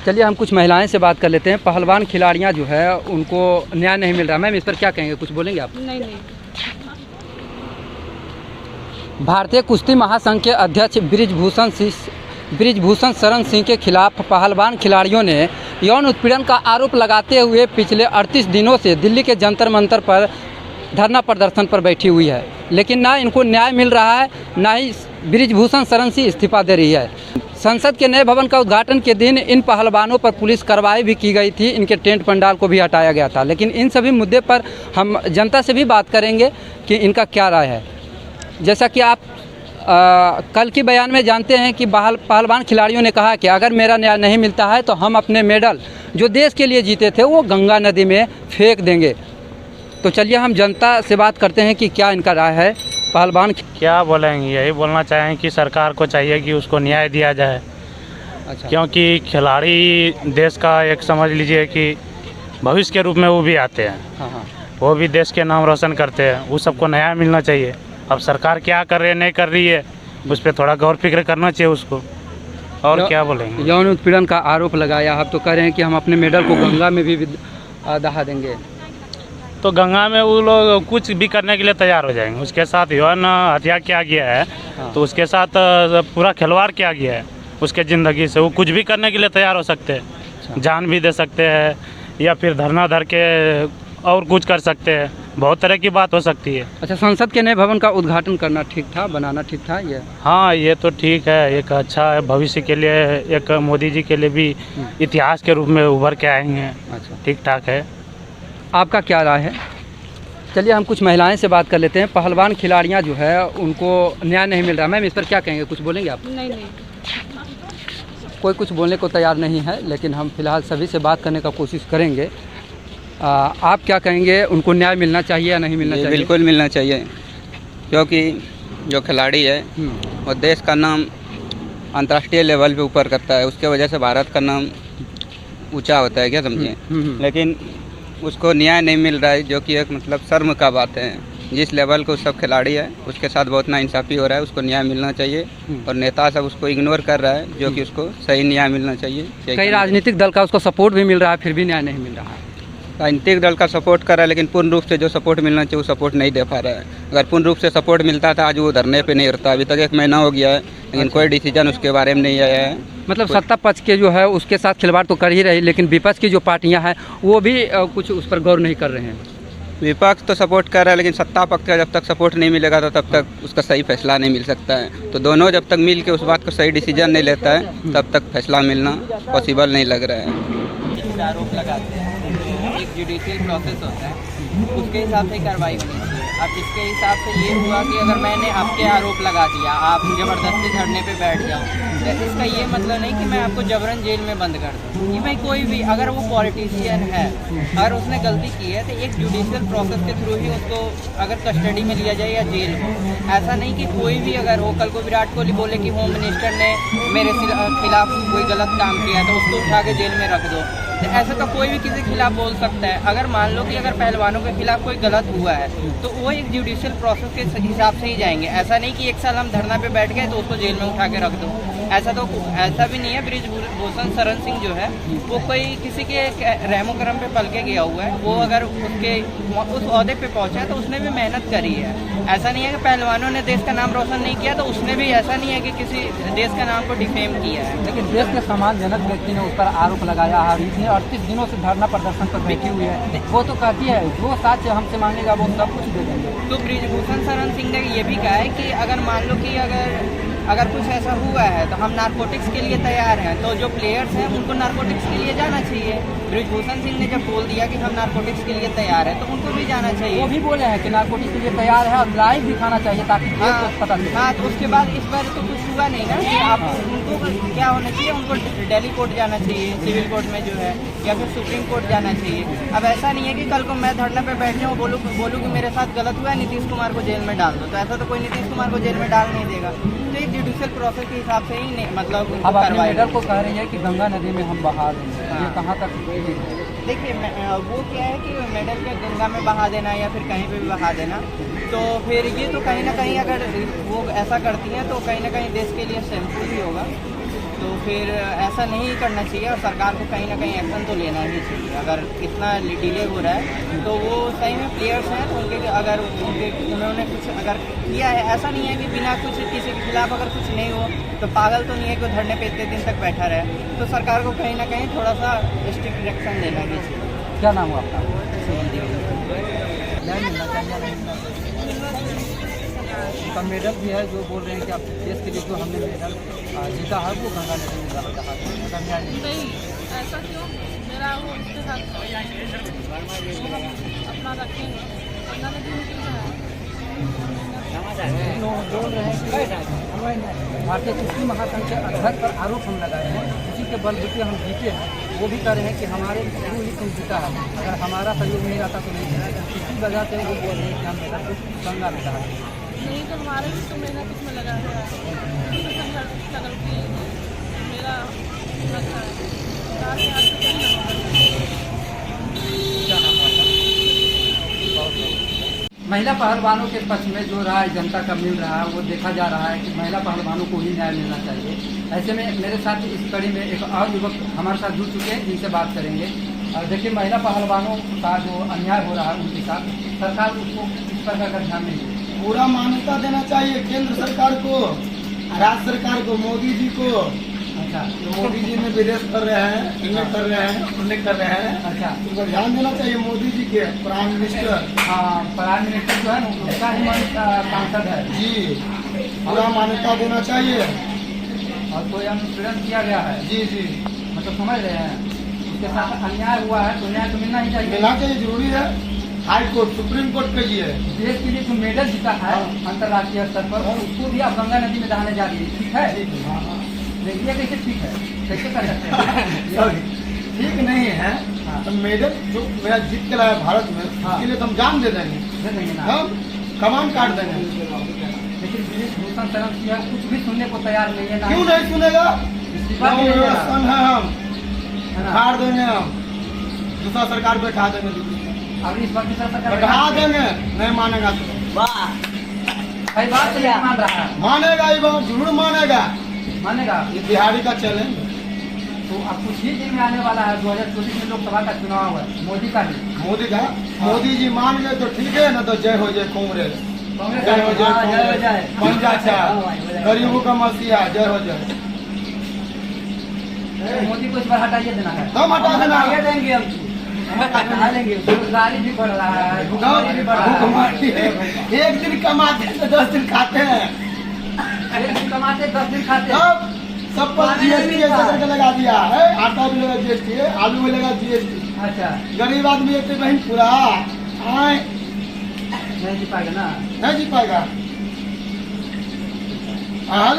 चलिए हम कुछ महिलाएं से बात कर लेते हैं। पहलवान खिलाड़ियां जो है उनको न्याय नहीं मिल रहा। मैम इस पर क्या कहेंगे, कुछ बोलेंगे आप? नहीं। भारतीय कुश्ती महासंघ के अध्यक्ष बृजभूषण शरण सिंह के खिलाफ पहलवान खिलाड़ियों ने यौन उत्पीड़न का आरोप लगाते हुए पिछले 38 दिनों से दिल्ली के जंतर मंतर पर धरना प्रदर्शन पर बैठी हुई है, लेकिन ना इनको न्याय मिल रहा है, ना ही बृजभूषण शरण सिंह इस्तीफा दे रही है। संसद के नए भवन का उद्घाटन के दिन इन पहलवानों पर पुलिस कार्रवाई भी की गई थी, इनके टेंट पंडाल को भी हटाया गया था। लेकिन इन सभी मुद्दे पर हम जनता से भी बात करेंगे कि इनका क्या राय है। जैसा कि आप कल की बयान में जानते हैं कि पहलवान खिलाड़ियों ने कहा कि अगर मेरा न्याय नहीं मिलता है तो हम अपने मेडल जो देश के लिए जीते थे वो गंगा नदी में फेंक देंगे। तो चलिए हम जनता से बात करते हैं कि क्या इनका राय है। पहलवान क्या बोलेंगे, यही बोलना चाहें कि सरकार को चाहिए कि उसको न्याय दिया जाए। अच्छा। क्योंकि खिलाड़ी देश का एक समझ लीजिए कि भविष्य के रूप में वो भी आते हैं। हाँ। वो भी देश के नाम रोशन करते हैं, वो सबको न्याय मिलना चाहिए। अब सरकार क्या कर रही है नहीं कर रही है उस पर थोड़ा गौर फिक्र करना चाहिए उसको। और क्या बोलेंगे। यौन उत्पीड़न का आरोप लगाया, आप तो कह रहे हैं कि हम अपने मेडल को गंगा में भी दहा देंगे। तो गंगा में वो लोग कुछ भी करने के लिए तैयार हो जाएंगे। उसके साथ यौन हत्या किया गया है। हाँ। तो उसके साथ पूरा खिलवाड़ किया गया है उसके ज़िंदगी से। वो कुछ भी करने के लिए तैयार हो सकते हैं। अच्छा। जान भी दे सकते हैं या फिर धरना धर के और कुछ कर सकते हैं। बहुत तरह की बात हो सकती है। अच्छा, संसद के नए भवन का उद्घाटन करना ठीक था, बनाना ठीक था ये? हाँ, ये तो ठीक है, एक अच्छा है भविष्य के लिए, एक मोदी जी के लिए भी इतिहास के रूप में उभर के आएंगे। अच्छा, ठीक ठाक है। आपका क्या राय है? चलिए हम कुछ महिलाएं से बात कर लेते हैं। पहलवान खिलाड़ियां जो है उनको न्याय नहीं मिल रहा। मैम इस पर क्या कहेंगे, कुछ बोलेंगे आप? नहीं। कोई कुछ बोलने को तैयार नहीं है, लेकिन हम फिलहाल सभी से बात करने का कोशिश करेंगे। आप क्या कहेंगे, उनको न्याय मिलना चाहिए या नहीं मिलना चाहिए? बिल्कुल मिलना चाहिए, क्योंकि जो खिलाड़ी है वो देश का नाम अंतर्राष्ट्रीय लेवल पे ऊपर करता है। उसके वजह से भारत का नाम ऊंचा होता है, क्या समझिए। लेकिन उसको न्याय नहीं मिल रहा है, जो कि एक मतलब शर्म का बात है। जिस लेवल को सब खिलाड़ी है उसके साथ बहुत नाइंसाफ़ी हो रहा है। उसको न्याय मिलना चाहिए और नेता सब उसको इग्नोर कर रहा है, जो कि उसको सही न्याय मिलना चाहिए। कई राजनीतिक दल का उसको सपोर्ट भी मिल रहा है, फिर भी न्याय नहीं मिल रहा है। राजनीतिक दल का सपोर्ट कर रहा है, लेकिन पूर्ण रूप से जो सपोर्ट मिलना चाहिए वो सपोर्ट नहीं दे पा रहा है। अगर पूर्ण रूप से सपोर्ट मिलता था आज वो धरने पे नहीं उठता। अभी तक 1 महीना हो गया है, लेकिन कोई डिसीजन उसके बारे में नहीं आया है। मतलब सत्ता पक्ष के जो है उसके साथ खिलवाड़ तो कर ही रही, लेकिन विपक्ष की जो पार्टियां हैं वो भी कुछ उस पर गौर नहीं कर रहे हैं। विपक्ष तो सपोर्ट कर रहा है, लेकिन सत्ता पक्ष का जब तक सपोर्ट नहीं मिलेगा तो तब तक उसका सही फैसला नहीं मिल सकता है। तो दोनों जब तक मिल के उस बात को सही डिसीजन नहीं लेता है तब तक फैसला मिलना पॉसिबल नहीं लग रहा है। आरोप लगाते हैं, एक जुडिशियल प्रोसेस होता है, उसके हिसाब से कार्रवाई होनी चाहिए। अब इसके हिसाब से ये हुआ कि अगर मैंने आपके आरोप लगा दिया, आप ज़बरदस्ती धरने पे बैठ जाओ, तो इसका ये मतलब नहीं कि मैं आपको जबरन जेल में बंद कर दूँ। कि भाई कोई भी अगर वो पॉलिटिशियन है, अगर उसने गलती की है तो एक जुडिशियल प्रोसेस के थ्रू ही उसको अगर कस्टडी में लिया जाए या जेल में। ऐसा नहीं कि कोई भी अगर हो, कल को विराट कोहली बोले कि होम मिनिस्टर ने मेरे खिलाफ कोई गलत काम किया तो उसको उठा के जेल में रख दो। तो ऐसा तो कोई भी किसी के खिलाफ बोल सकता है। अगर मान लो कि अगर पहलवानों के खिलाफ कोई गलत हुआ है तो वो एक जुडिशियल प्रोसेस के हिसाब से ही जाएंगे। ऐसा नहीं कि 1 साल हम धरना पे बैठ गए तो उसको जेल में उठा के रख दो। ऐसा भी नहीं है। बृजभूषण शरण सिंह जो है वो कोई किसी के रहमो करम पे पल के गया हुआ है। वो अगर उस ओहदे पे पहुंचा तो उसने भी मेहनत करी है। ऐसा नहीं है कि पहलवानों ने देश का नाम रोशन नहीं किया तो उसने भी ऐसा नहीं है कि किसी देश का नाम को डिफेम किया है। लेकिन देश के सम्मानजनक व्यक्ति ने उस पर आरोप लगाया है, इसने 38 दिनों से धरना प्रदर्शन पर बैठी हुई है। वो तो कहती है जो साक्ष्य हमसे मांगेगा वो सब कुछ दे देंगे। तो बृजभूषण शरण सिंह ने ये भी कहा है कि अगर मान लो कि अगर कुछ ऐसा हुआ है तो हम नारकोटिक्स के लिए तैयार हैं। तो जो प्लेयर्स हैं उनको नारकोटिक्स के लिए जाना चाहिए। बृजभूषण सिंह ने जब बोल दिया कि हम नारकोटिक्स के लिए तैयार हैं तो उनको भी जाना चाहिए। वो भी बोले हैं कि नारकोटिक्स के लिए तैयार है और लाइव दिखाना चाहिए ताकि पता चले। हाँ, तो उसके बाद इस बार तो कुछ हुआ नहीं ना कि आप उनको क्या होना चाहिए, उनको दिल्ली कोर्ट जाना चाहिए, सिविल कोर्ट में जो है, या फिर सुप्रीम कोर्ट जाना चाहिए। अब ऐसा नहीं है कि कल को मैं धरने पे बैठ जाऊँ बोलूँ कि मेरे साथ गलत हुआ है, नीतीश कुमार को जेल में डाल दो। तो ऐसा तो कोई नीतीश कुमार को जेल में डाल नहीं देगा। तो एक जुडिशियल प्रोसेस के हिसाब से ही नहीं, मतलब अब अपने मेडल को कह रही है कि गंगा नदी में हम बहा देंगे। ये कहाँ तक? देखिए वो क्या है कि मेडल के गंगा में बहा देना या फिर कहीं पे भी बहा देना, तो फिर ये तो कहीं ना कहीं अगर वो ऐसा करती हैं तो कहीं ना कहीं देश के लिए शेमफुल ही होगा। तो तो फिर ऐसा नहीं करना चाहिए और सरकार को कहीं ना कहीं एक्शन तो लेना ही चाहिए। अगर इतना डिले हो रहा है तो वो सही में प्लेयर्स हैं, तो उनके अगर उन्होंने कुछ अगर किया है, ऐसा नहीं है कि बिना कुछ किसी के खिलाफ अगर कुछ नहीं हो तो पागल तो नहीं है कि धरने पे इतने दिन तक बैठा रहे। तो सरकार को कहीं ना कहीं थोड़ा सा स्ट्रिक्ट एक्शन लेना ही चाहिए। क्या नाम हुआ आपका? नहीं मिलना चाहिए, नहीं मिलना चाहिए। उनका मेडल भी है, जो बोल रहे हैं कि आप देश के लिए जो हमने मेडल जीता है वो गंगा नदी में डाला था। अगर न्याय नहीं, ऐसा क्यों? मेरा वो उसके साथ अपना रखेंगे, गंगा नदी में क्यों है? बोल रहे हैं कि भारतीय कुश्ती महासंघ के अध्यक्ष पर आरोप हम लगाए हैं, उसी के बलबूते हम जीते हैं। वो भी कह रहे हैं कि हमारे थ्रू ही तुम जीता है, अगर हमारा सहयोग नहीं रहता तो नहीं जीता। इसी वजह से वो बोल रहे हैं कि हम मेरा कुछ गंगा में डाला। नहीं तो हमारे भी तो मेहनत इसमें लगा है, संघर्ष लगल की मेरा रखा है सरकार के हाथ से कहीं महिला पहलवानों के पक्ष में जो राय जनता का मिल रहा है वो देखा जा रहा है कि महिला पहलवानों को ही न्याय मिलना चाहिए। ऐसे में मेरे साथ इस कड़ी में एक और युवक हमारे साथ जुड़ चुके हैं, जिनसे बात करेंगे। और देखिए, महिला पहलवानों का जो अन्याय हो रहा है उनके साथ सरकार उसको किस प्रकार का ध्यान नहीं दे। पूरा मान्यता देना चाहिए केंद्र सरकार को, राज्य सरकार को, मोदी जी को। अच्छा, तो मोदी जी ने विदेश कर रहे हैं, इन्हें कर रहे हैं, उन्हें कर रहे हैं। अच्छा, उनको ध्यान देना चाहिए मोदी जी के, प्राइम मिनिस्टर। हाँ, प्राइम मिनिस्टर जो है ना उसका ही सांसद है जी, पूरा मान्यता देना चाहिए। और कोई अनुपीड़न किया गया है। जी जी, मतलब समझ रहे हैं, उसके साथ अन्याय हुआ है तो न्याय तो मिलना ही चाहिए। मिलना चाहिए, जरूरी है। हाई कोर्ट, सुप्रीम कोर्ट के लिए देश के लिए जो मेडल जीता है अंतर्राष्ट्रीय स्तर पर, उसको भी आप गंगा नदी में दहाने जा रही है, ठीक है? देखिए कैसे ठीक है, कैसे कर सकते हैं? ठीक नहीं है। तो मेडल जो मेरा जीत के लाया भारत में, इसके लिए तो हम जान दे देंगे, दे देंगे ना। हम कमान काट देंगे। लेकिन दिनेश भूषण शरण सिंह कुछ भी सुनने को तैयार नहीं है ना। क्यों नहीं सुनेगा? इस्तीफा भी नहीं दे रहा सन है, हम है ना। हार देंगे, हम दूसरा सरकार बैठा देंगे, अब इस बार दूसरा सरकार बैठा देंगे। नहीं मानेगा तो कई बार से नहीं मान रहा है, मानेगा, ये बात जरूर मानेगा। मानेगा। ये बिहारी का चैलेंज। तो अब कुछ ही दिन में आने वाला है 2024 में लोकसभा का चुनाव है, मोदी का ही। मोदी जी मान गए तो ठीक है, ना तो जय हो जय कांग्रेस, जय हो जय कांग्रेस, पंजा गरीबों का मसीहा, जय हो जय। मोदी को इस बार हटाइए देना है। हम हटा देना है। देंगे हम, हटा देंगे। बेरोजगारी भी बढ़ रहा है, भुखमरी भी बढ़ रहा है। एक दिन कमाते हैं तो 10 दिन खाते हैं। एक दिन कमाते 10 दिन खाते हैं। अब सब पर जीएसटी ऐसा लगा दिया है, आटा भी लगा जीएसटी, आलू भी लगा जीएसटी। अच्छा, गरीब आदमी एक बहन पूरा आए नहीं जी पाएगा ना, नहीं जी पाएगा। हेलो।